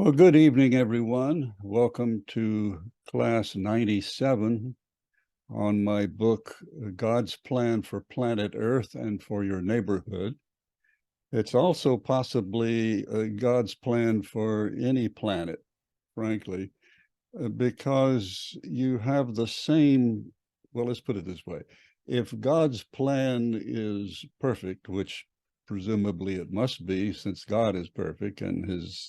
Well, good evening, everyone. Welcome to class 97 on my book, God's Plan for Planet Earth and for Your Neighborhood. It's also possibly God's plan for any planet, frankly, because you have the same, well, let's put it this way. If God's plan is perfect, which presumably it must be, since God is perfect and his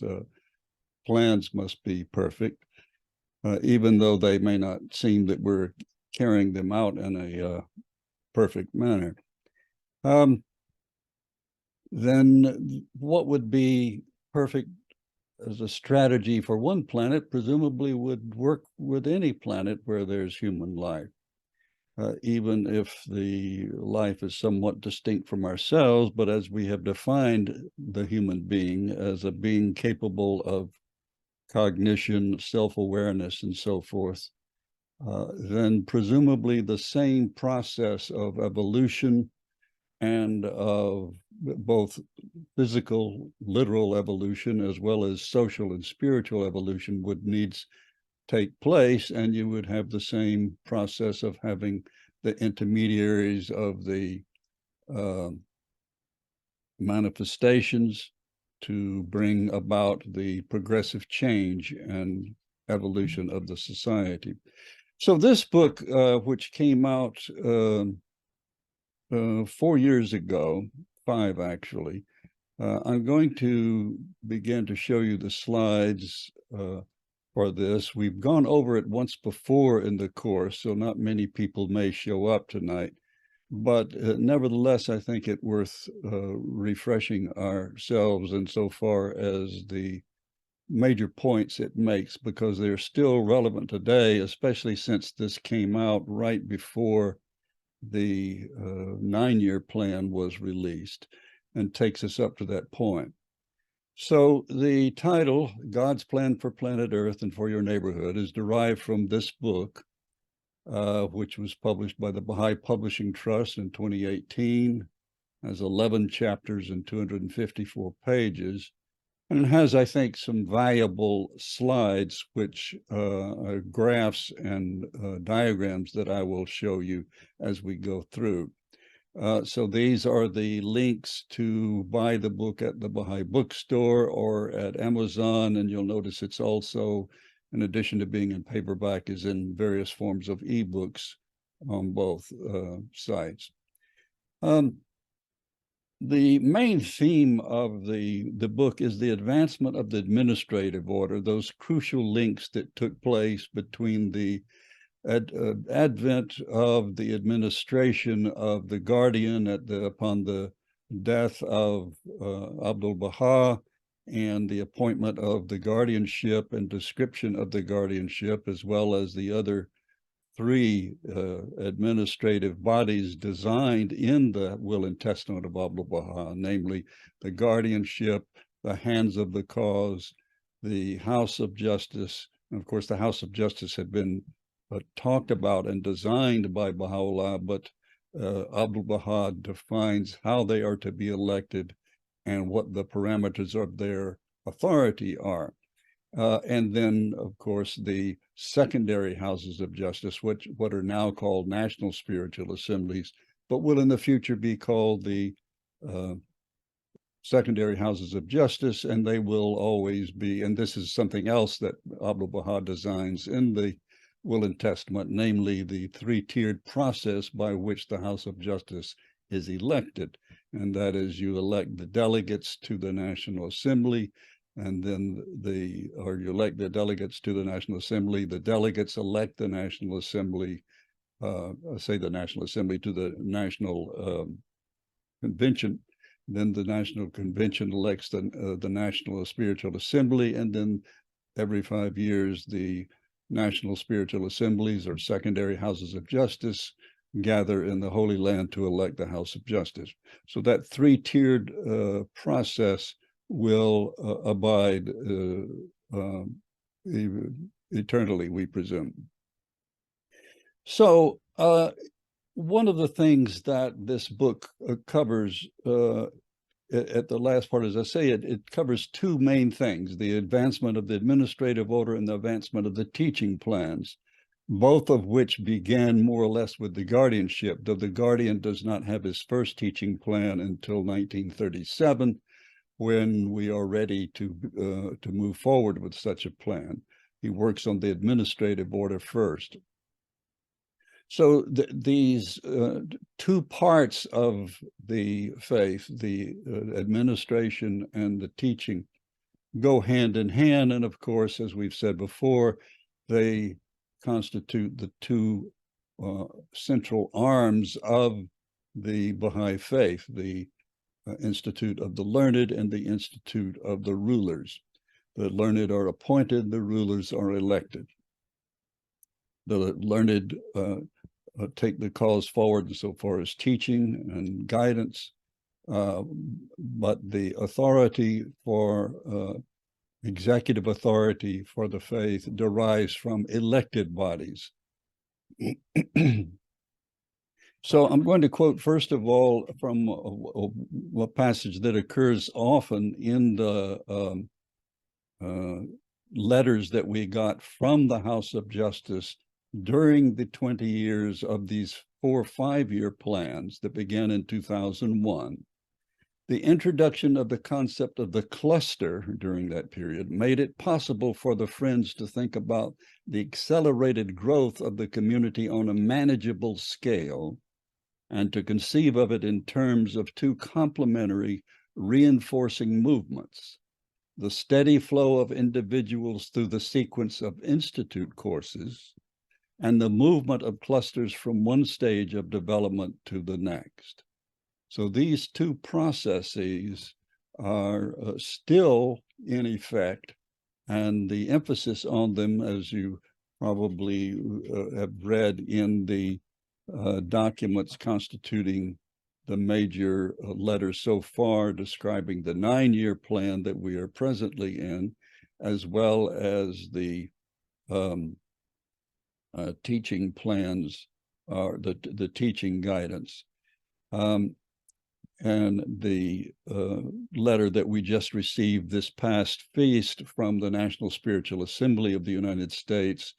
plans must be perfect, even though they may not seem that we're carrying them out in a perfect manner. Then what would be perfect as a strategy for one planet presumably would work with any planet where there's human life, even if the life is somewhat distinct from ourselves, but as we have defined the human being as a being capable of cognition, self-awareness, and so forth, then presumably the same process of evolution and of both physical, literal evolution, as well as social and spiritual evolution would needs take place, and you would have the same process of having the intermediaries of the manifestations to bring about the progressive change and evolution of the society. So this book, which came out 4 years ago, 5 actually, I'm going to begin to show you the slides for this. We've gone over it once before in the course, so not many people may show up tonight. But nevertheless, I think it worth refreshing ourselves insofar as the major points it makes, because they're still relevant today, especially since this came out right before the 9-year plan was released and takes us up to that point. So the title, God's Plan for Planet Earth and for Your Neighborhood, is derived from this book, which was published by the Baha'i Publishing Trust in 2018, has 11 chapters and 254 pages. And it has, I think, some valuable slides, which are graphs and diagrams that I will show you as we go through. So these are the links to buy the book at the Baha'i bookstore or at Amazon, and you'll notice it's also, in addition to being in paperback, is in various forms of ebooks on both sites. The main theme of the book is the advancement of the administrative order, those crucial links that took place between the advent of the administration of the guardian upon the death of Abdul Baha, and the appointment of the guardianship and description of the guardianship, as well as the other 3 administrative bodies designed in the will and testament of Abdul Baha, namely the guardianship, the hands of the cause, the House of Justice. And of course, the House of Justice had been talked about and designed by Baha'u'llah, but Abdul Baha defines how they are to be elected and what the parameters of their authority are. And then, of course, the secondary houses of justice, what are now called national spiritual assemblies, but will in the future be called the secondary houses of justice, and they will always be, and this is something else that Abdul Baha designs in the will and testament, namely the 3-tiered process by which the House of Justice is elected. And that is, you elect the delegates to the National Assembly, and then you elect the delegates to the National Assembly. The delegates elect the National Assembly, to the National Convention. Then the National Convention elects the National Spiritual Assembly, and then every 5 years, the National Spiritual Assemblies, or secondary houses of justice, gather in the Holy Land to elect the House of Justice. So that 3-tiered process will abide eternally, we presume. So one of the things that this book covers at the last part, as I say, it covers two main things: the advancement of the administrative order and the advancement of the teaching plans, both of which began more or less with the guardianship, though the guardian does not have his first teaching plan until 1937, when we are ready to move forward with such a plan. He works on the administrative order first. So these two parts of the faith, the administration and the teaching, go hand in hand. And of course, as we've said before, they constitute the two central arms of the Baha'i faith, the Institute of the Learned and the Institute of the Rulers. The learned are appointed, the rulers are elected. The learned take the cause forward insofar as teaching and guidance, but the authority for executive authority for the faith derives from elected bodies. So I'm going to quote, first of all, from a passage that occurs often in the letters that we got from the House of Justice during the 20 years of these 4 5-year plans that began in 2001. The introduction of the concept of the cluster during that period made it possible for the Friends to think about the accelerated growth of the community on a manageable scale, and to conceive of it in terms of two complementary, reinforcing movements: the steady flow of individuals through the sequence of institute courses, and the movement of clusters from one stage of development to the next. So these two processes are still in effect, and the emphasis on them, as you probably have read in the documents constituting the major letters so far describing the 9-year plan that we are presently in, as well as the teaching plans, the teaching guidance. And the letter that we just received this past feast from the National Spiritual Assembly of the United States,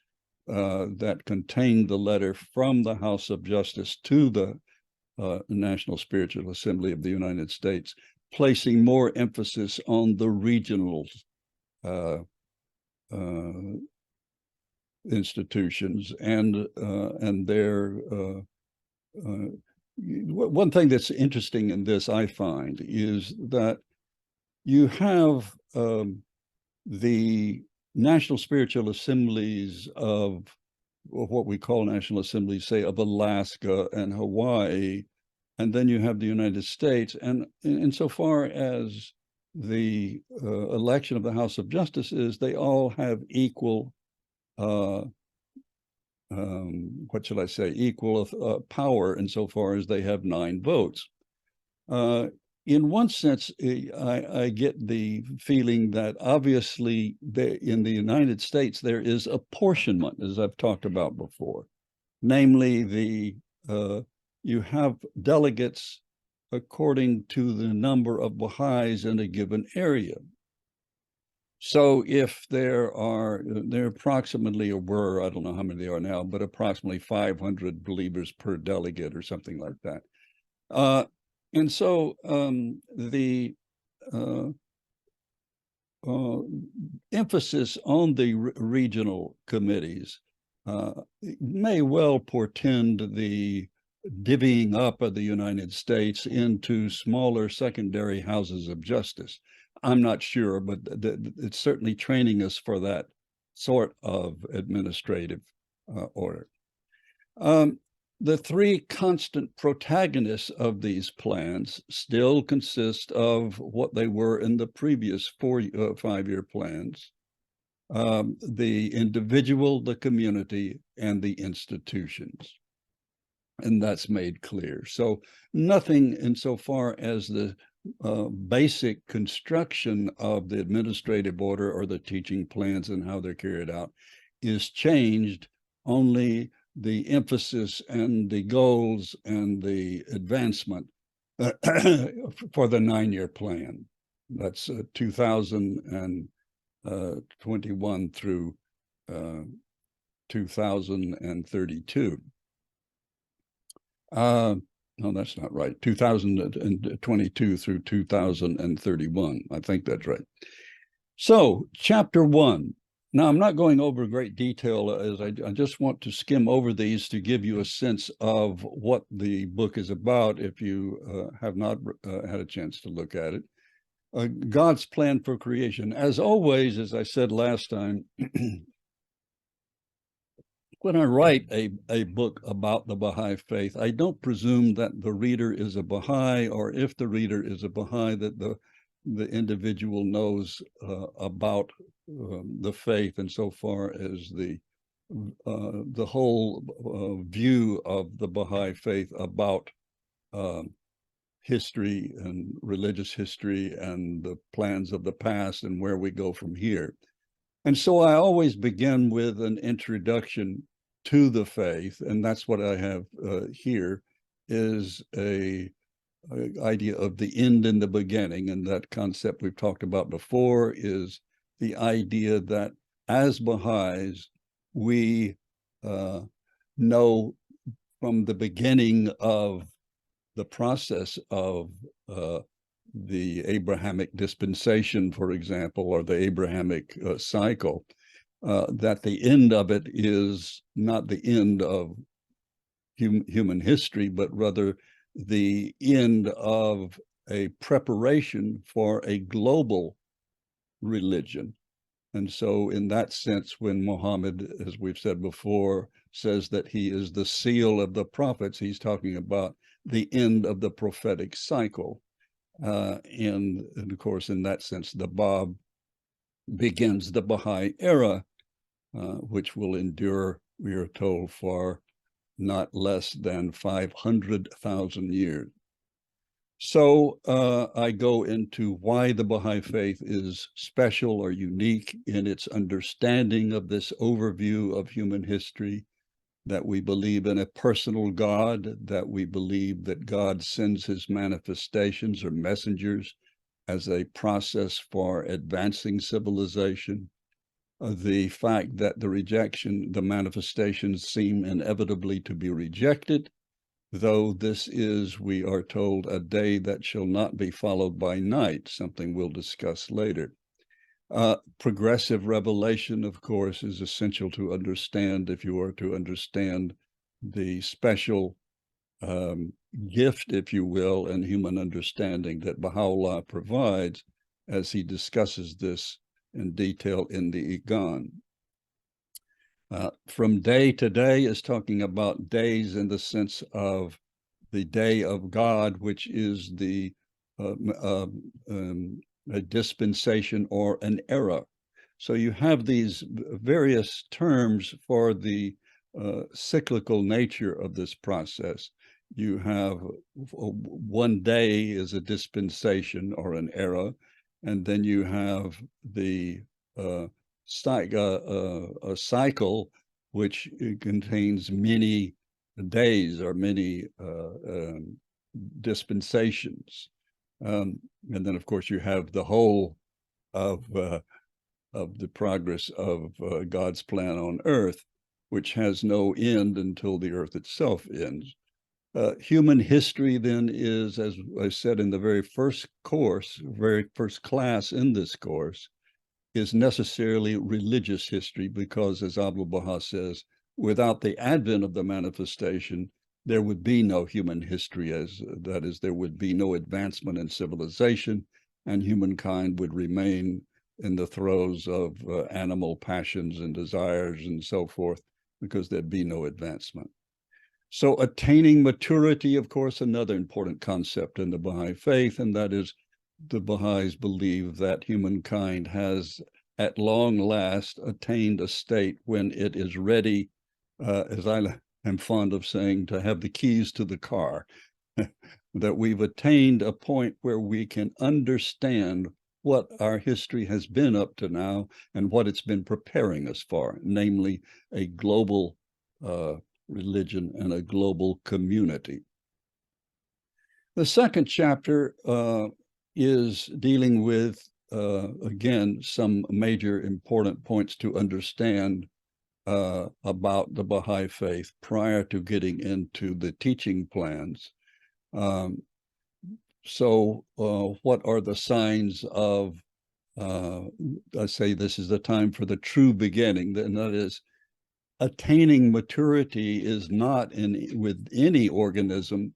that contained the letter from the House of Justice to the National Spiritual Assembly of the United States, placing more emphasis on the regional institutions and their one thing that's interesting in this, I find, is that you have the National Spiritual Assemblies of what we call National Assemblies, say, of Alaska and Hawaii, and then you have the United States. And insofar as the election of the House of Justice is, they all have equal what shall I say, equal power insofar as they have 9 votes. In one sense, I get the feeling that obviously in the United States, there is apportionment, as I've talked about before. Namely, you have delegates according to the number of Baha'is in a given area. So if there approximately, or were, I don't know how many there are now, but approximately 500 believers per delegate or something like that. And so the emphasis on the regional committees may well portend the divvying up of the United States into smaller secondary houses of justice. I'm not sure, but it's certainly training us for that sort of administrative order. The 3 constant protagonists of these plans still consist of what they were in the previous 4 5-year plans: the individual, the community, and the institutions. And that's made clear. So nothing insofar as the basic construction of the administrative order or the teaching plans and how they're carried out is changed. Only the emphasis and the goals and the advancement for the 9-year plan. That's 2021 through 2032. No, that's not right. 2022 through 2031. I think that's right. So, chapter 1. Now, I'm not going over great detail, as I just want to skim over these to give you a sense of what the book is about if you have not had a chance to look at it. God's plan for creation. As always, as I said last time, when I write a book about the Baha'i faith, I don't presume that the reader is a Baha'i, or if the reader is a Baha'i, that the individual knows about the faith and so far as the whole view of the Baha'i faith about history and religious history and the plans of the past and where we go from here. And so I always begin with an introduction to the faith, and that's what I have here, is a idea of the end and the beginning. And that concept we've talked about before is the idea that as Baha'is, we know from the beginning of the process of the Abrahamic dispensation, for example, or the Abrahamic cycle, that the end of it is not the end of human history, but rather the end of a preparation for a global religion. And so in that sense, when Muhammad, as we've said before, says that he is the seal of the prophets, he's talking about the end of the prophetic cycle. And of course, in that sense, the Bab begins the Baha'i era, which will endure, we are told, for not less than 500,000 years. So I go into why the Baha'i faith is special or unique in its understanding of this overview of human history, that we believe in a personal God, that we believe that God sends his manifestations or messengers as a process for advancing civilization. The fact that the manifestations seem inevitably to be rejected, though this is, we are told, a day that shall not be followed by night, something we'll discuss later. Progressive revelation, of course, is essential to understand if you are to understand the special gift, if you will, in human understanding that Baha'u'llah provides as he discusses this in detail in the Iqan. From day to day is talking about days in the sense of the day of God, which is the a dispensation or an era. So you have these various terms for the cyclical nature of this process. You have one day is a dispensation or an era, and then you have the a cycle which contains many days or many dispensations. And then, of course, you have the whole of the progress of God's plan on earth, which has no end until the earth itself ends. Human history then is, as I said in the very first class in this course, is necessarily religious history, because, as Abdu'l-Baha says, without the advent of the manifestation, there would be no human history, that is, there would be no advancement in civilization, and humankind would remain in the throes of animal passions and desires and so forth, because there'd be no advancement. So attaining maturity, of course, another important concept in the Baha'i faith, and that is the Baha'is believe that humankind has at long last attained a state when it is ready, as I am fond of saying, to have the keys to the car, that we've attained a point where we can understand what our history has been up to now and what it's been preparing us for, namely a global religion and a global community. The second chapter is dealing with, again, some major important points to understand about the Baha'i faith prior to getting into the teaching plans. What are the signs of, I say this is the time for the true beginning, and that is attaining maturity is not with any organism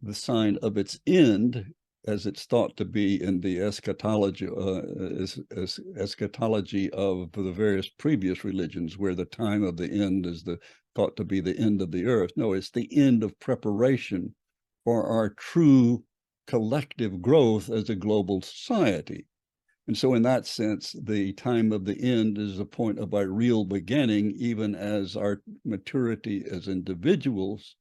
the sign of its end, as it's thought to be in the eschatology of the various previous religions, where the time of the end is thought to be the end of the earth. No, it's the end of preparation for our true collective growth as a global society. And so in that sense, the time of the end is a point of our real beginning, even as our maturity as individuals,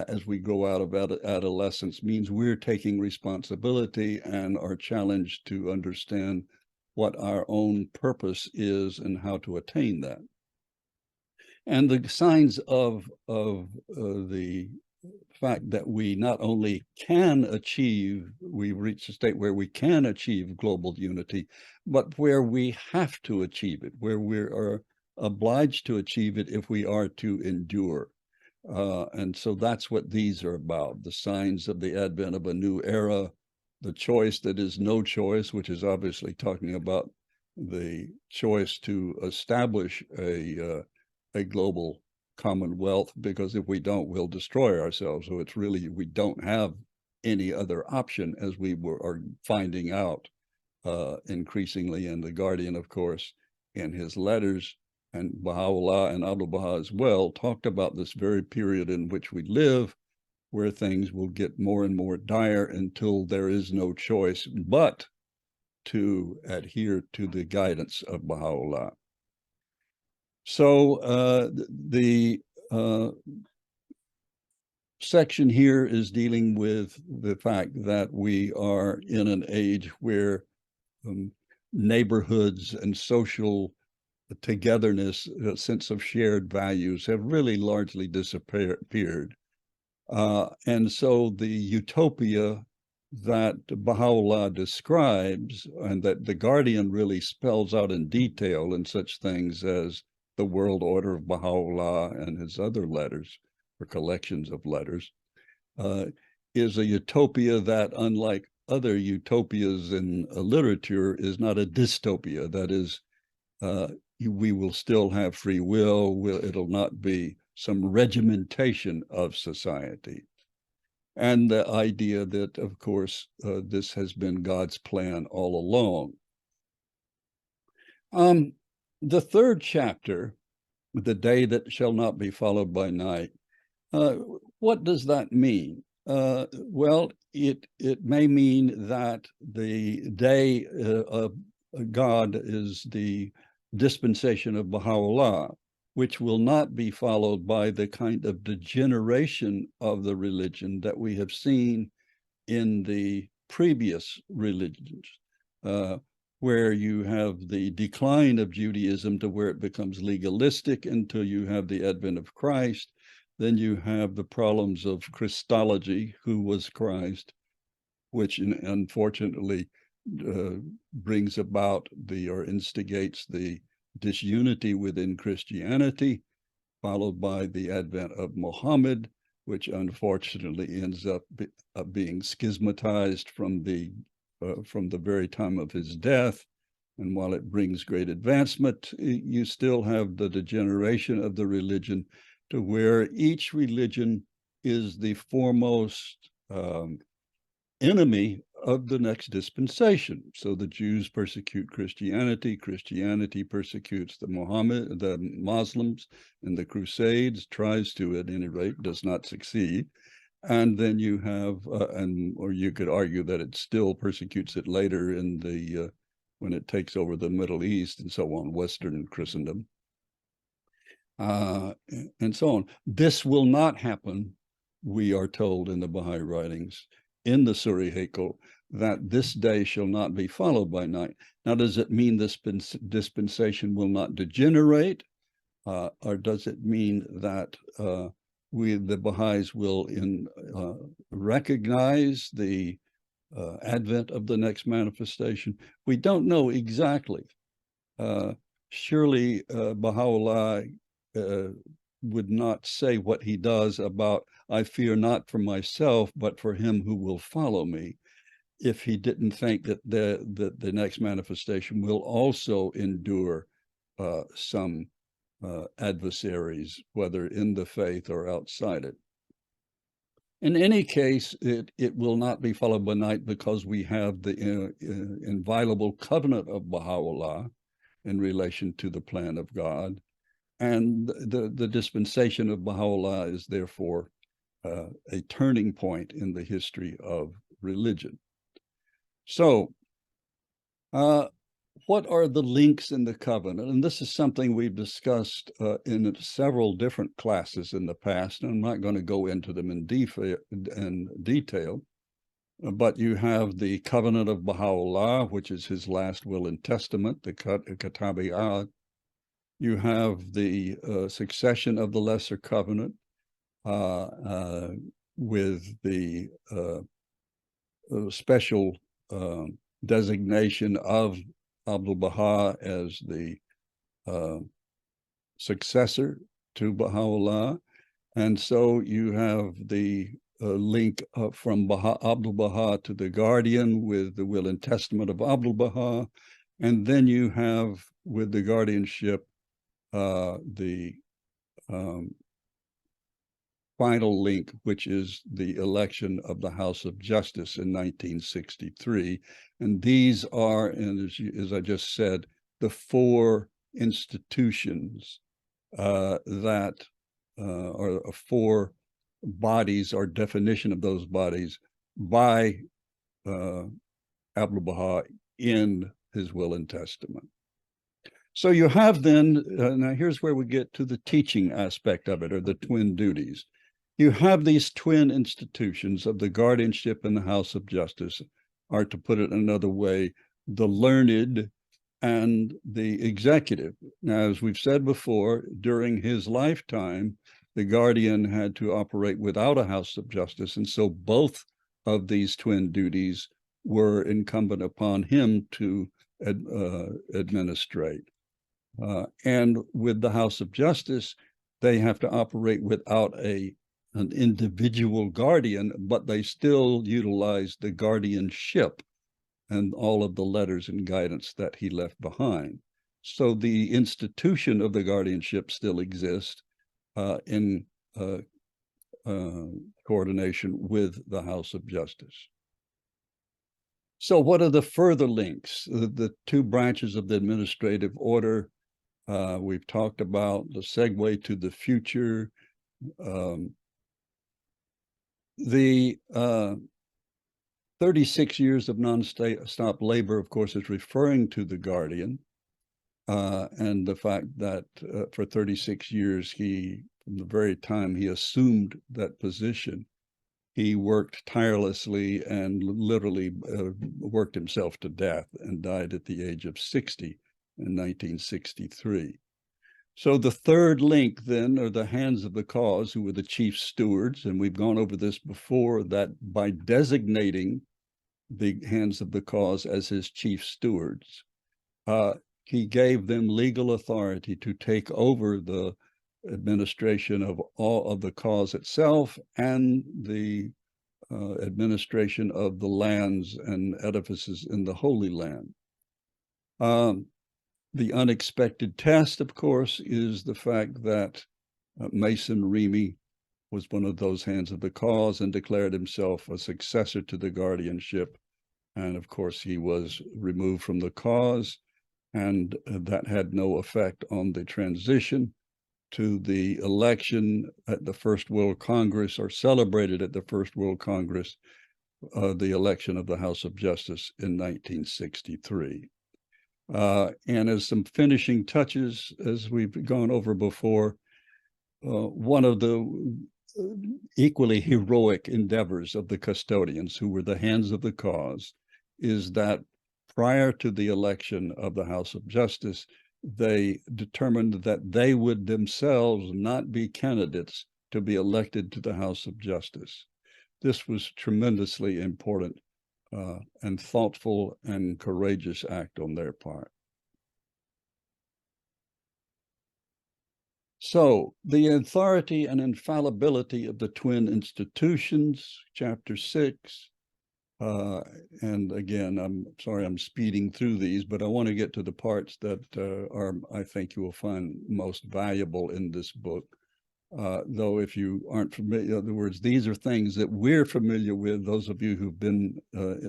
as we go out of adolescence, means we're taking responsibility and are challenged to understand what our own purpose is and how to attain that. And the signs of the fact that we not only can achieve, we've reached a state where we can achieve global unity, but where we have to achieve it, where we are obliged to achieve it if we are to endure. And so that's what these are about, the signs of the advent of a new era, the choice that is no choice, which is obviously talking about the choice to establish a global commonwealth, because if we don't, we'll destroy ourselves. So it's really, we don't have any other option, as we are finding out increasingly. And the Guardian, of course, in his letters, and Baha'u'llah and Abdu'l-Baha as well, talked about this very period in which we live, where things will get more and more dire until there is no choice but to adhere to the guidance of Baha'u'llah. So the section here is dealing with the fact that we are in an age where neighborhoods and social togetherness, a sense of shared values, have really largely disappeared. And so the utopia that Baha'u'llah describes, and that the Guardian really spells out in detail in such things as the World Order of Baha'u'llah and his other letters, or collections of letters, is a utopia that, unlike other utopias in literature, is not a dystopia. That is, we will still have free will. It'll not be some regimentation of society. And the idea that, of course, this has been God's plan all along. The third chapter, the day that shall not be followed by night, what does that mean? Well, it may mean that the day of God is the dispensation of Baha'u'llah, which will not be followed by the kind of degeneration of the religion that we have seen in the previous religions, where you have the decline of Judaism to where it becomes legalistic until you have the advent of Christ. Then you have the problems of Christology, who was Christ, which unfortunately brings about or instigates the disunity within Christianity, followed by the advent of Muhammad, which unfortunately ends up being schismatized from the very time of his death. And while it brings great advancement, you still have the degeneration of the religion to where each religion is the foremost enemy of the next dispensation. So the Jews persecute Christianity, Christianity persecutes the Muslims in the Crusades, tries to at any rate, does not succeed. And then you have, or you could argue that it still persecutes it later in the, when it takes over the Middle East and so on, Western Christendom, and so on. This will not happen, we are told in the Baha'i writings, in the Suri Hakel, that this day shall not be followed by night. Now, does it mean this dispensation will not degenerate? Or does it mean that the Baha'is will recognize the advent of the next manifestation. We don't know exactly. Surely Baha'u'llah would not say what he does about, I fear not for myself, but for him who will follow me, if he didn't think that the next manifestation will also endure some adversaries, whether in the faith or outside it. In any case, it will not be followed by night, because we have the inviolable covenant of Baha'u'llah in relation to the plan of God. And the dispensation of Baha'u'llah is therefore a turning point in the history of religion. So, what are the links in the covenant? And this is something we've discussed in several different classes in the past, and I'm not going to go into them in detail. But you have the covenant of Baha'u'llah, which is his last will and testament, the Kitabi'at. You have the succession of the lesser covenant with the special designation of Abdul-Baha as the successor to Baha'u'llah. And so you have the link from Abdul-Baha to the guardian with the will and testament of Abdul-Baha. And then you have, with the guardianship, the final link, which is the election of the House of Justice in 1963. And these are, and as I just said, the four institutions that are four bodies, or definition of those bodies, by Abdul-Baha in his will and testament. So you have then, now here's where we get to the teaching aspect of it, or the twin duties. You have these twin institutions of the guardianship and the House of Justice, or to put it another way, the learned and the executive. Now, as we've said before, during his lifetime, the guardian had to operate without a House of Justice, and so both of these twin duties were incumbent upon him to administrate. And with the House of Justice, they have to operate without an individual guardian, but they still utilize the guardianship and all of the letters and guidance that he left behind. So the institution of the guardianship still exists in coordination with the House of Justice. So what are the further links? The two branches of the administrative order. We've talked about the segue to the future. The 36 years of non-stop labor, of course, is referring to the guardian, and the fact that for 36 years, from the very time he assumed that position, he worked tirelessly and literally worked himself to death and died at the age of 60 in 1963. So the third link then are the hands of the cause, who were the chief stewards. And we've gone over this before, that by designating the hands of the cause as his chief stewards, he gave them legal authority to take over the administration of all of the cause itself and the administration of the lands and edifices in the Holy Land. The unexpected test, of course, is the fact that Mason Remy was one of those hands of the cause and declared himself a successor to the guardianship. And of course, he was removed from the cause, and that had no effect on the transition to the election at the First World Congress, or celebrated at the First World Congress, the election of the House of Justice in 1963. And as some finishing touches, as we've gone over before, one of the equally heroic endeavors of the custodians, who were the hands of the cause, is that prior to the election of the House of Justice, they determined that they would themselves not be candidates to be elected to the House of Justice. This was tremendously important and thoughtful and courageous act on their part. So, the authority and infallibility of the twin institutions, Chapter 6. And again, I'm sorry I'm speeding through these, but I want to get to the parts that I think you will find most valuable in this book. Though if you aren't familiar, in other words, these are things that we're familiar with, those of you who've been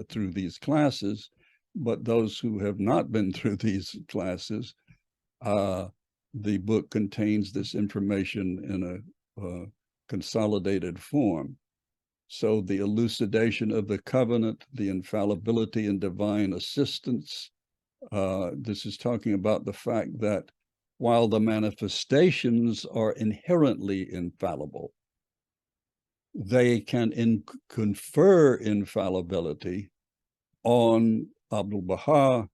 through these classes, but those who have not been through these classes, the book contains this information in a consolidated form. So the elucidation of the covenant, the infallibility and divine assistance, this is talking about the fact that while the manifestations are inherently infallible, they can confer infallibility on Abdu'l-Baha,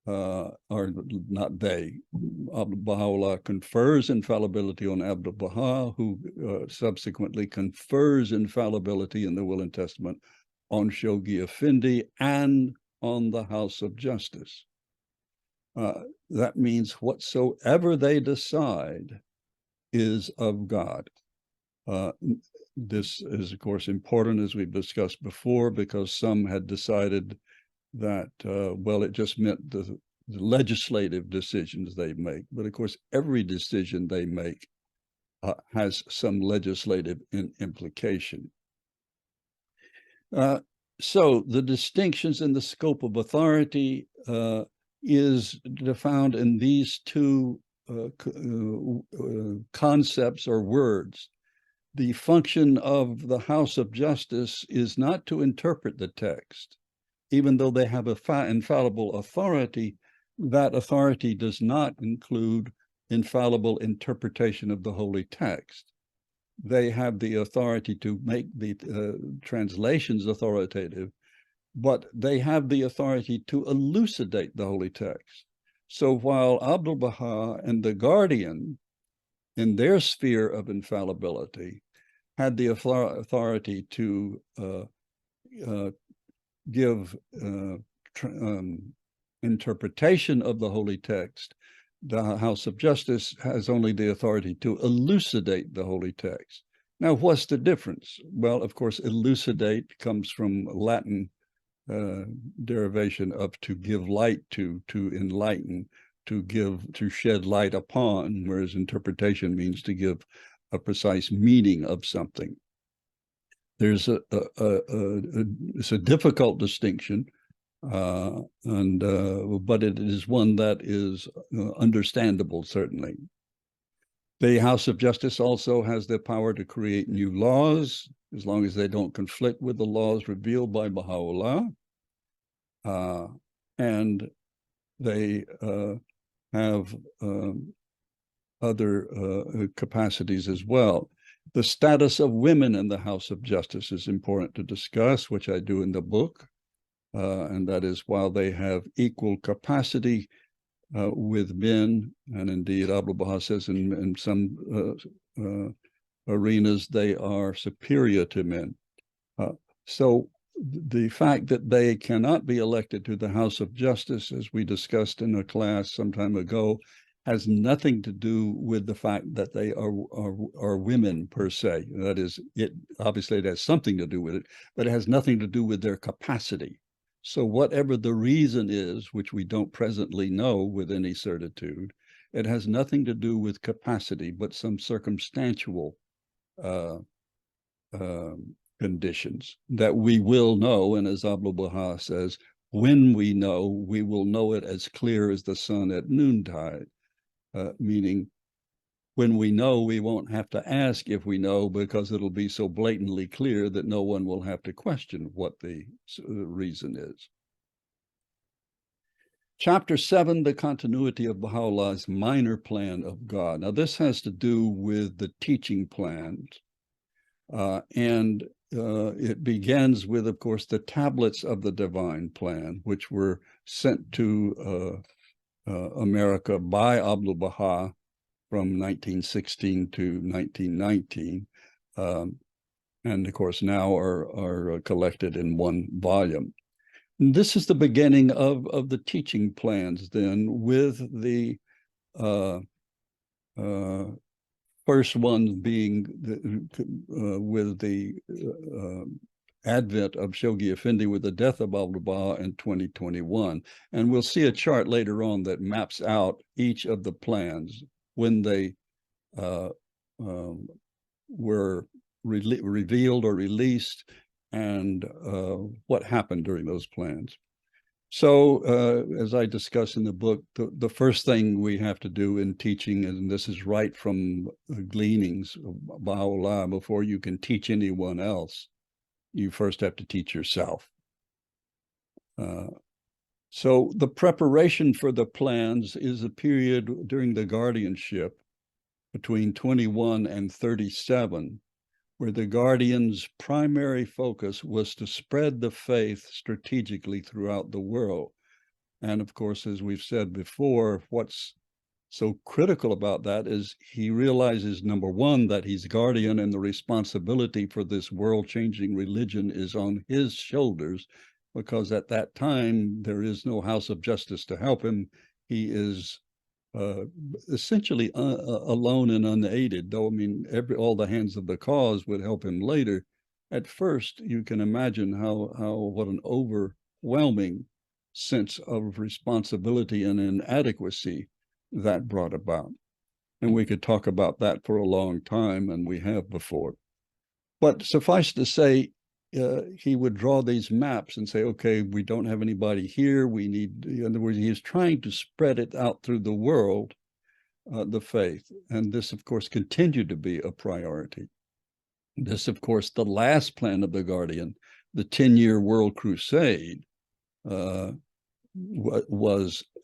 or not they, Baha'u'llah confers infallibility on Abdu'l-Baha, who subsequently confers infallibility in the Will and Testament on Shoghi Effendi and on the House of Justice. That means whatsoever they decide is of God. This is, of course, important, as we've discussed before, because some had decided that, well, it just meant the legislative decisions they make. But of course, every decision they make has some legislative implication. So the distinctions in the scope of authority is found in these two concepts or words. The function of the House of Justice is not to interpret the text. Even though they have an infallible authority, that authority does not include infallible interpretation of the holy text. They have the authority to make the translations authoritative, but they have the authority to elucidate the holy text. So while Abdu'l-Baha and the Guardian, in their sphere of infallibility, had the authority to give interpretation of the holy text, the House of Justice has only the authority to elucidate the holy text. Now, what's the difference? Well, of course, elucidate comes from Latin derivation of to give light to enlighten, to shed light upon, whereas interpretation means to give a precise meaning of something. There's it's a difficult distinction, but it is one that is understandable, certainly. The House of Justice also has the power to create new laws, as long as they don't conflict with the laws revealed by Baha'u'llah. And they have other capacities as well. The status of women in the House of Justice is important to discuss, which I do in the book. And that is, while they have equal capacity with men, and indeed Abdu'l-Baha says in some arenas they are superior to men. So the fact that they cannot be elected to the House of Justice, as we discussed in a class some time ago, has nothing to do with the fact that they are women per se. That is, it obviously it has something to do with it, but it has nothing to do with their capacity. So whatever the reason is, which we don't presently know with any certitude, it has nothing to do with capacity, but some circumstantial conditions that we will know. And as Abdu'l-Baha says, when we know, we will know it as clear as the sun at noontide, meaning when we know, we won't have to ask if we know, because it'll be so blatantly clear that no one will have to question what the reason is. Chapter 7, the continuity of Baha'u'llah's minor plan of God. Now, this has to do with the teaching plans, and it begins with, of course, the tablets of the divine plan, which were sent to America by Abdu'l-Baha from 1916 to 1919. and of course now are collected in one volume. And this is the beginning of the teaching plans then, with the first one being with the advent of Shoghi Effendi with the death of Abdu'l-Baha in 2021. And we'll see a chart later on that maps out each of the plans when they were revealed or released, and what happened during those plans. So as I discuss in the book, the first thing we have to do in teaching, and this is right from gleanings of Baha'u'llah, before you can teach anyone else, you first have to teach yourself. So the preparation for the plans is a period during the guardianship between 21 and 37, where the Guardian's primary focus was to spread the faith strategically throughout the world. And of course, as we've said before, what's so critical about that is he realizes, number one, that he's Guardian and the responsibility for this world-changing religion is on his shoulders, because at that time, there is no House of Justice to help him. He is essentially alone and unaided, though, I mean, all the hands of the cause would help him later. At first, you can imagine what an overwhelming sense of responsibility and inadequacy that brought about. And we could talk about that for a long time, and we have before. But suffice to say, he would draw these maps and say, okay, we don't have anybody here. We need, in other words, he is trying to spread it out through the world, the faith. And this, of course, continued to be a priority. This, of course, the last plan of the Guardian, the 10-year World Crusade,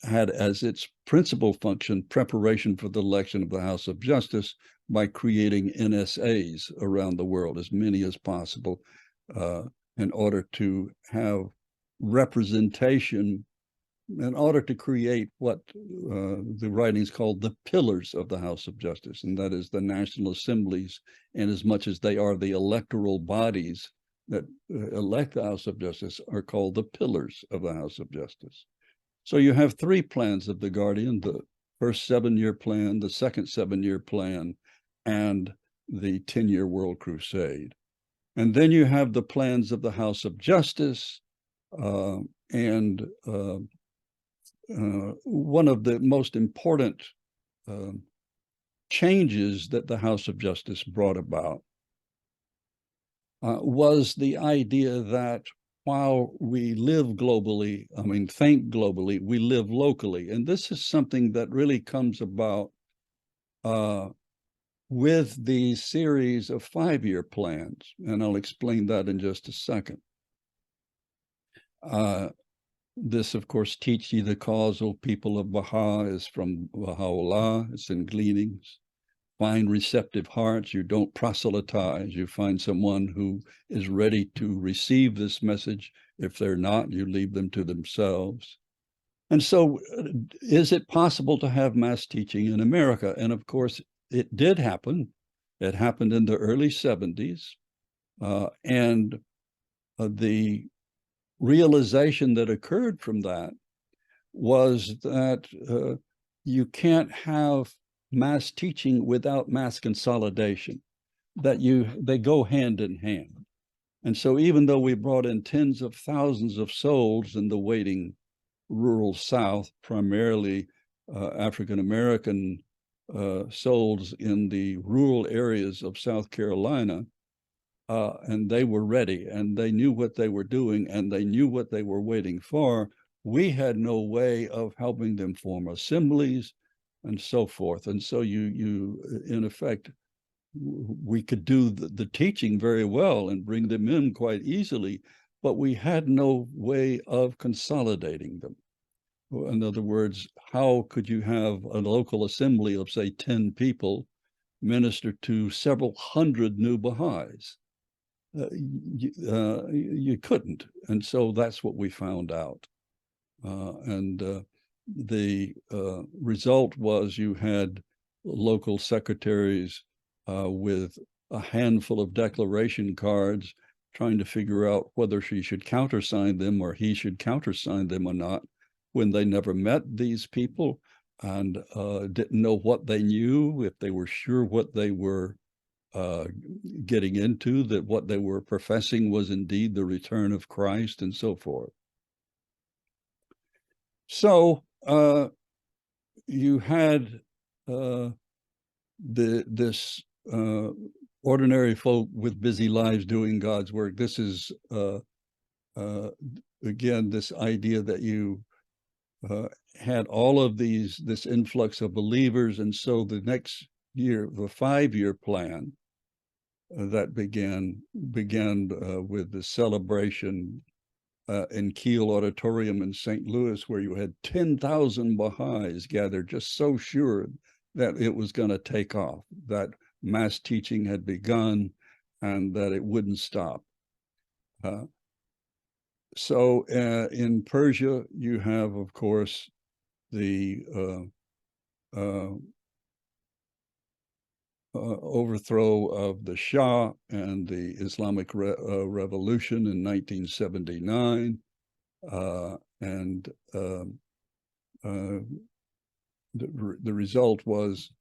had as its principal function preparation for the election of the House of Justice by creating NSAs around the world, as many as possible, in order to have representation, in order to create what the writings called the pillars of the House of Justice, and that is the national assemblies, and as much as they are the electoral bodies that elect the House of Justice, are called the pillars of the House of Justice. So you have three plans of the Guardian: the first 7-year plan, the second 7-year plan, and the 10-year World Crusade. And then you have the plans of the House of Justice, and one of the most important changes that the House of Justice brought about was the idea that while we live globally, I mean, think globally, we live locally. And this is something that really comes about with the series of 5-year plans, and I'll explain that in just a second. This, of course, teach ye the causal people of Baha is from Baha'u'llah. It's in Gleanings. Find receptive hearts. You don't proselytize. You find someone who is ready to receive this message. If they're not, you leave them to themselves. And so, is it possible to have mass teaching in America? And of course, it did happen. It happened in the early 70s. And the realization that occurred from that was that you can't have mass teaching without mass consolidation, that they go hand in hand. And so even though we brought in tens of thousands of souls in the waiting rural South, primarily African-American souls in the rural areas of South Carolina, and they were ready, and they knew what they were doing, and they knew what they were waiting for, we had no way of helping them form assemblies and so forth. And so you in effect, we could do the teaching very well and bring them in quite easily, but we had no way of consolidating them. In other words, how could you have a local assembly of, say, 10 people minister to several hundred new Baha'is? You couldn't. And so that's what we found out. The result was you had local secretaries with a handful of declaration cards, trying to figure out whether she should countersign them or he should countersign them or not, when they never met these people and didn't know what they knew, if they were sure what they were getting into, that what they were professing was indeed the return of Christ, and so forth. So you had this ordinary folk with busy lives doing God's work. This is again this idea that you had all of this influx of believers, and so the next year, the 5-year plan that began with the celebration in Kiel Auditorium in St. Louis, where you had 10,000 Baha'is gathered, just so sure that it was going to take off, that mass teaching had begun, and that it wouldn't stop. So in Persia, you have, of course, the overthrow of the Shah and the Islamic Revolution in 1979. The result was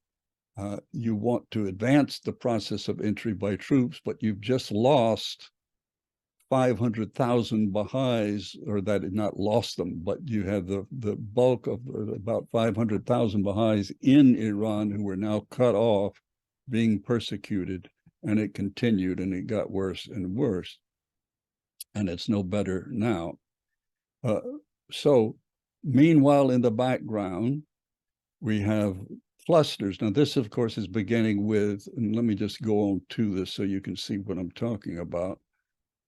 you want to advance the process of entry by troops, but you've just lost 500,000 Baha'is, or that had not lost them, but you have the bulk of about 500,000 Baha'is in Iran who were now cut off, being persecuted, and it continued, and it got worse and worse, and it's no better now. So meanwhile, in the background, we have clusters. Now, this, of course, is beginning with, and let me just go on to this so you can see what I'm talking about.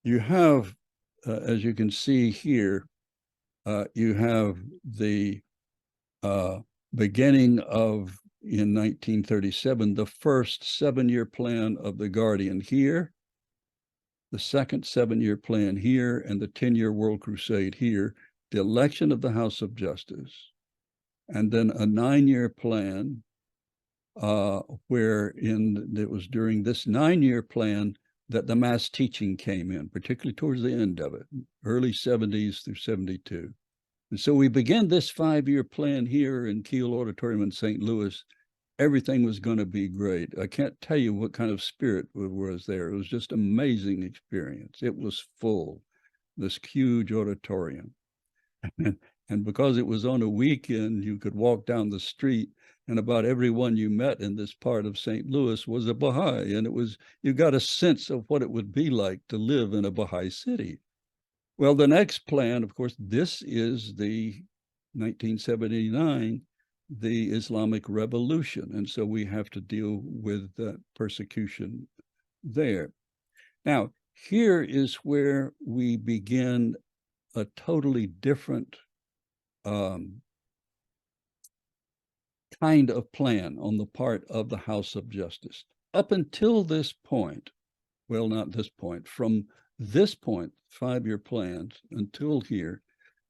You have, as you can see here, you have the beginning of, in 1937, the first 7-year plan of the Guardian here, the second 7-year plan here, and the 10-year World Crusade here, the election of the House of Justice, and then a 9-year plan wherein it was during this 9-year plan that the mass teaching came in, particularly towards the end of it, early 70s through 72. And so we began this 5-year plan here in Kiel Auditorium in St. Louis. Everything was going to be great. I can't tell you what kind of spirit was there. It was just an amazing experience. It was full, this huge auditorium. And because it was on a weekend, you could walk down the street, and about everyone you met in this part of St. Louis was a Baha'i. And it was, you got a sense of what it would be like to live in a Baha'i city. Well, the next plan, of course, this is the 1979, the Islamic Revolution. And so we have to deal with the persecution there. Now, here is where we begin a totally different kind of plan on the part of the House of Justice. Up until this point, well, not this point, from this point, 5-year plans until here,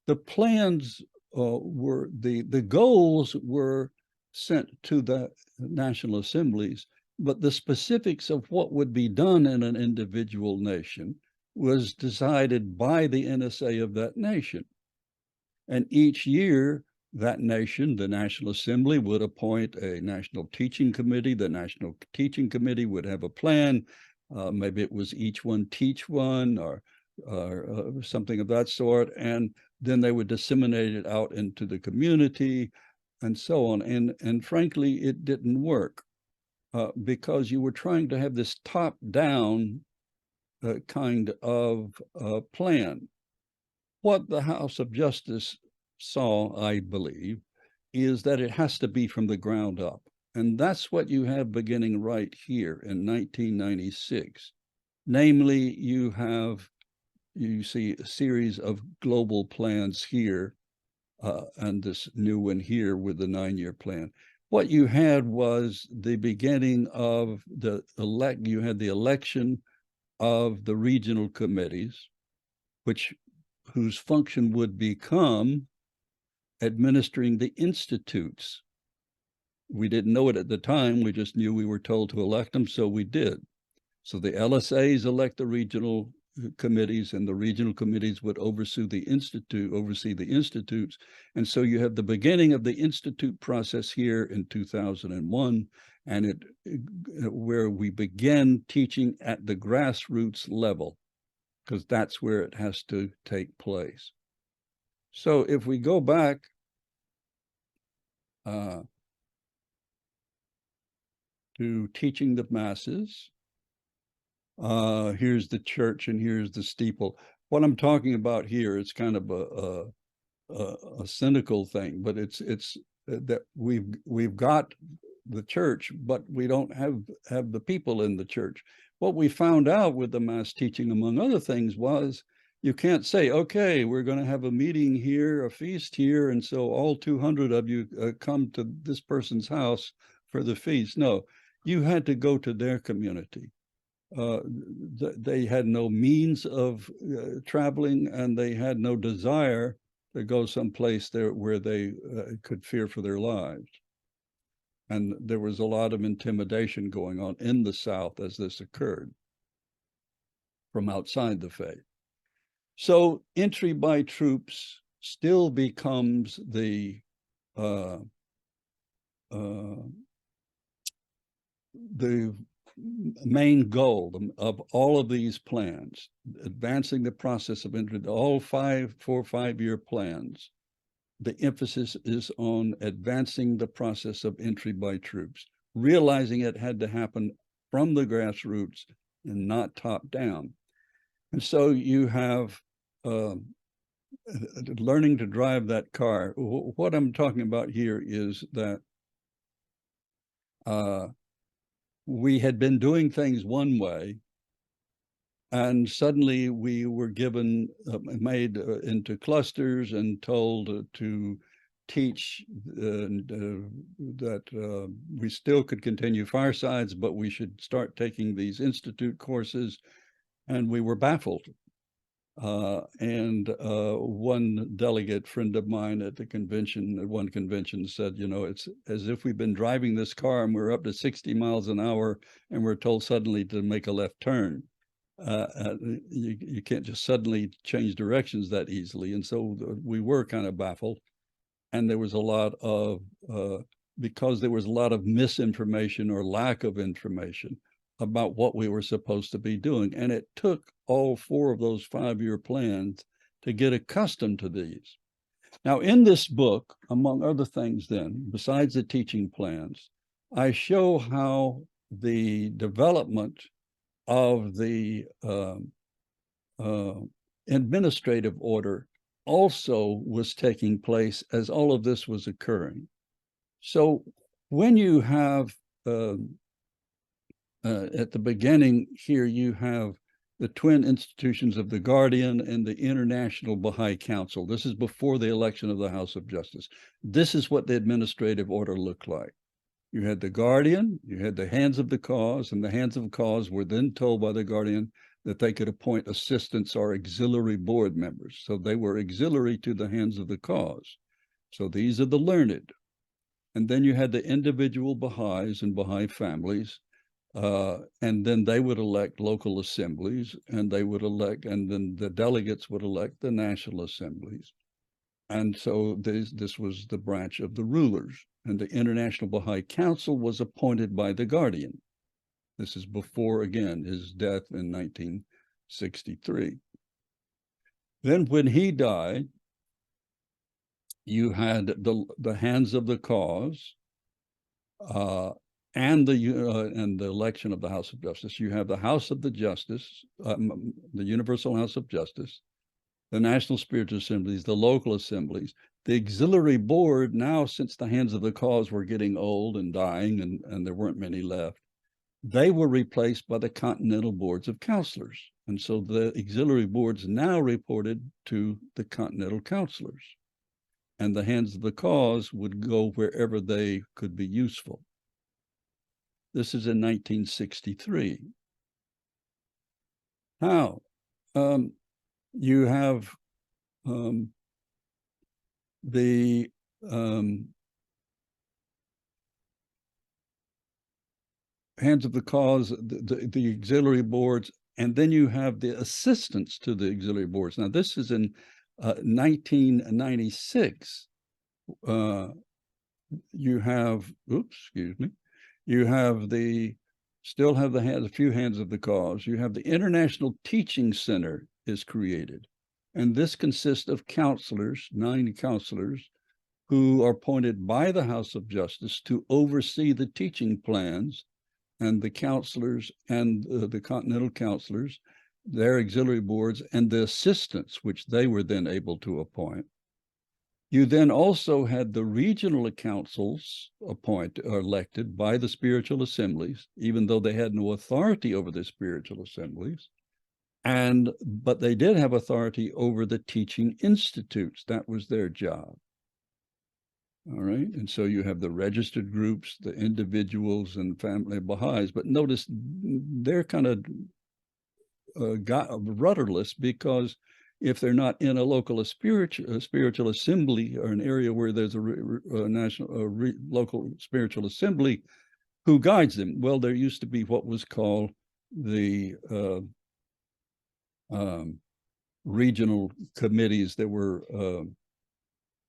the plans were, the goals were sent to the national assemblies, but the specifics of what would be done in an individual nation was decided by the NSA of that nation. And each year, that nation, the National Assembly, would appoint a National Teaching Committee. The National Teaching Committee would have a plan. Maybe it was each one teach one, or something of that sort. And then they would disseminate it out into the community and so on. And frankly, it didn't work because you were trying to have this top-down kind of plan. What the House of Justice saw, I believe, is that it has to be from the ground up. And that's what you have beginning right here in 1996. Namely, you see a series of global plans here, and this new one here with the 9-year plan. What you had was the beginning of you had the election of the regional committees, whose function would become administering the institutes. We didn't know it at the time. We just knew we were told to elect them, so we did. So the LSAs elect the regional committees, and the regional committees would oversee the institutes. And so you have the beginning of the institute process here in 2001, and where we begin teaching at the grassroots level, because that's where it has to take place. So if we go back to teaching the masses, here's the church and here's the steeple. What I'm talking about here, it's kind of a cynical thing, but it's that we've got the church, but we don't have the people in the church. What we found out with the mass teaching, among other things, was you can't say, okay, we're going to have a meeting here, a feast here, and so all 200 of you come to this person's house for the feast. No, you had to go to their community. They had no means of traveling, and they had no desire to go someplace there where they could fear for their lives. And there was a lot of intimidation going on in the South as this occurred from outside the faith. So entry by troops still becomes the main goal of all of these plans, advancing the process of entry, all 4 5-year plans. The emphasis is on advancing the process of entry by troops, realizing it had to happen from the grassroots and not top down. And so you have learning to drive that car. What I'm talking about here is that we had been doing things one way, and suddenly we were given, made into clusters and told to teach that we still could continue firesides, but we should start taking these institute courses, and we were baffled. And one delegate friend of mine at one convention said, you know, it's as if we've been driving this car and we're up to 60 miles an hour and we're told suddenly to make a left turn. You can't just suddenly change directions that easily. And so we were kind of baffled. And there was a lot of, because there was a lot of misinformation or lack of information about what we were supposed to be doing. And it took all 4 of those 5-year plans to get accustomed to these. Now, in this book, among other things then, besides the teaching plans, I show how the development of the administrative order also was taking place as all of this was occurring. So when you have at the beginning here, you have the twin institutions of the Guardian and the International Baha'i Council. This is before the election of the House of Justice. This is what the administrative order looked like. You had the Guardian, you had the Hands of the Cause, and the Hands of the Cause were then told by the Guardian that they could appoint assistants or auxiliary board members. So they were auxiliary to the Hands of the Cause. So these are the learned. And then you had the individual Baha'is and Baha'i families, and then they would elect local assemblies, and then the delegates would elect the national assemblies. And so this was the branch of the rulers. And the International Baha'i Council was appointed by the Guardian. This is before, again, his death in 1963. Then when he died, you had the Hands of the Cause, and the election of the House of Justice. You have the House of the Justice, the Universal House of Justice, the National Spiritual Assemblies, the local assemblies, the auxiliary board. Now, since the Hands of the Cause were getting old and dying, and there weren't many left, they were replaced by the Continental Boards of Counselors. And so the auxiliary boards now reported to the Continental Counselors. And the Hands of the Cause would go wherever they could be useful. This is in 1963. Now, you have the hands of the cause, the auxiliary boards, and then you have the assistants to the auxiliary boards. Now, this is in 1996. You have, excuse me, you have still have a few hands of the cause. You have the International Teaching Center is created. And this consists of counselors, 9 counselors, who are appointed by the House of Justice to oversee the teaching plans, and the counselors and the continental counselors, their auxiliary boards, and the assistants, which they were then able to appoint. You then also had the regional councils elected by the spiritual assemblies, even though they had no authority over the spiritual assemblies. But they did have authority over the teaching institutes. That was their job. All right. And so you have the registered groups, the individuals, and family of Baha'is. But notice they're kind of rudderless, because if they're not in a local spiritual assembly, or an area where there's a local spiritual assembly, who guides them? Well, there used to be what was called the regional committees that were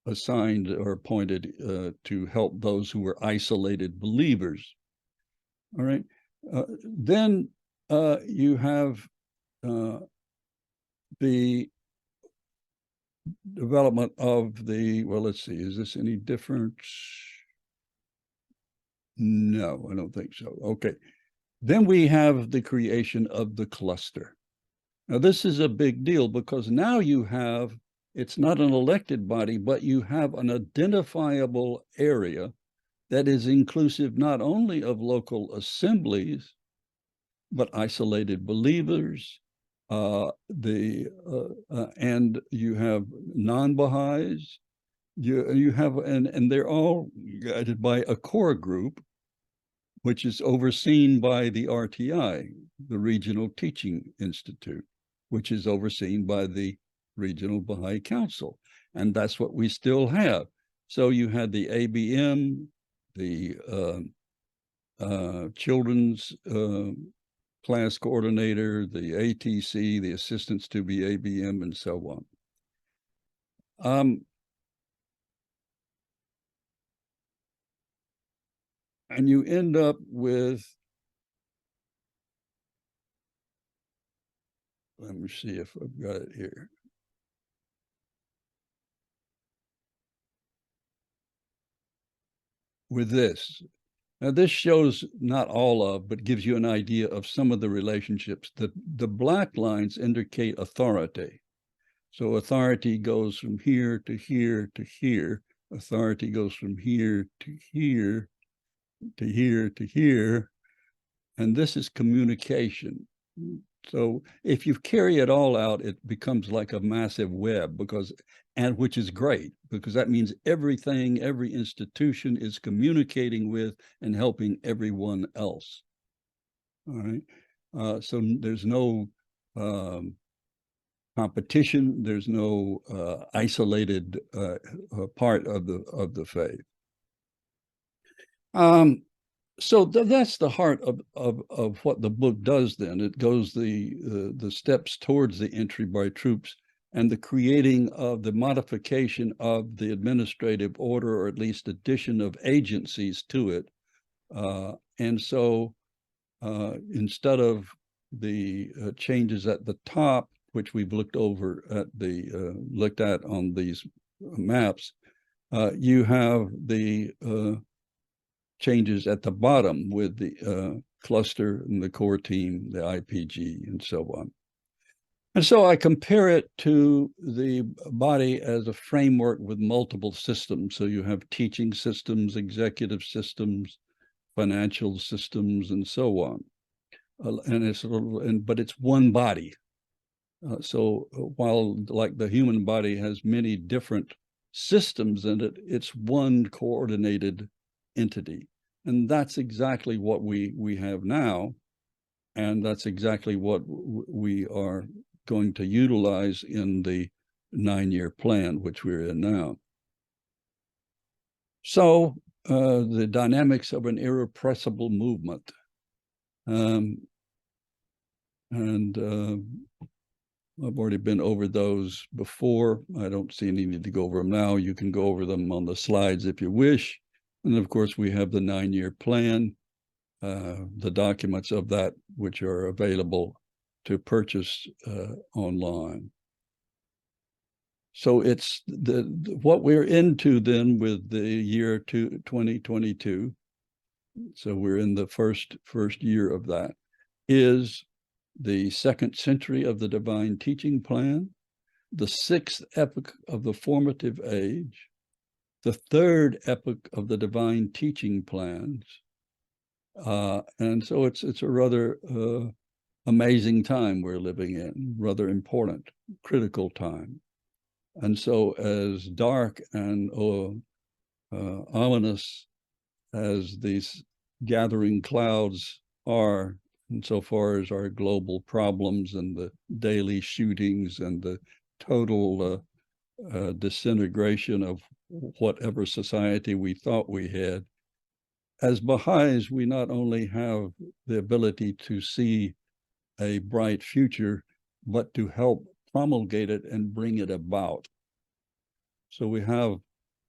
assigned or appointed to help those who were isolated believers. All right. Then you have the development of well, let's see, is this any different? No, I don't think so. Okay. Then we have the creation of the cluster. Now, this is a big deal, because now you have, it's not an elected body, but you have an identifiable area that is inclusive not only of local assemblies, but isolated believers, and you have non-Baha'is, you have, and they're all guided by a core group, which is overseen by the RTI, the Regional Teaching Institute, which is overseen by the Regional Baha'i Council. And that's what we still have. So you had the ABM, the children's class coordinator, the ATC, the assistants to the ABM, and so on. And you end up with, let me see if I've got it here. With this. Now, this shows not all of, but gives you an idea of some of the relationships. The black lines indicate authority. So authority goes from here to here to here. Authority goes from here to here to here to here. And this is communication. So if you carry it all out, it becomes like a massive web, which is great, because that means everything, every institution is communicating with and helping everyone else. All right. So there's no competition. There's no isolated part of the faith. So that's the heart of what the book does. Then it goes the steps towards the entry by troops and the creating of the modification of the administrative order, or at least addition of agencies to it. And so instead of the changes at the top, which we've looked at on these maps, you have the changes at the bottom with the cluster and the core team, the IPG, and so on. And so I compare it to the body as a framework with multiple systems. So you have teaching systems, executive systems, financial systems, and so on. But it's one body. So while like the human body has many different systems in it, it's one coordinated entity. And that's exactly what we have now. And that's exactly what we are going to utilize in the 9-year plan, which we're in now. So the dynamics of an irrepressible movement. I've already been over those before. I don't see any need to go over them now. You can go over them on the slides if you wish. And of course, we have the 9-year plan, the documents of that, which are available to purchase online. So it's what we're into then with the year 2022. So we're in the first year of that, is the 2nd century of the divine teaching plan, the 6th epoch of the formative age, the 3rd epoch of the divine teaching plans. And so it's a rather amazing time we're living in, rather important, critical time. And so as dark and ominous as these gathering clouds are, insofar as our global problems and the daily shootings and the total disintegration of whatever society we thought we had, as Baha'is, we not only have the ability to see a bright future, but to help promulgate it and bring it about. So we have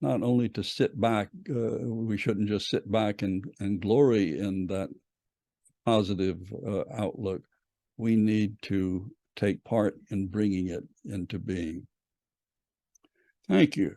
not only to sit back, we shouldn't just sit back and glory in that positive outlook. We need to take part in bringing it into being. Thank you.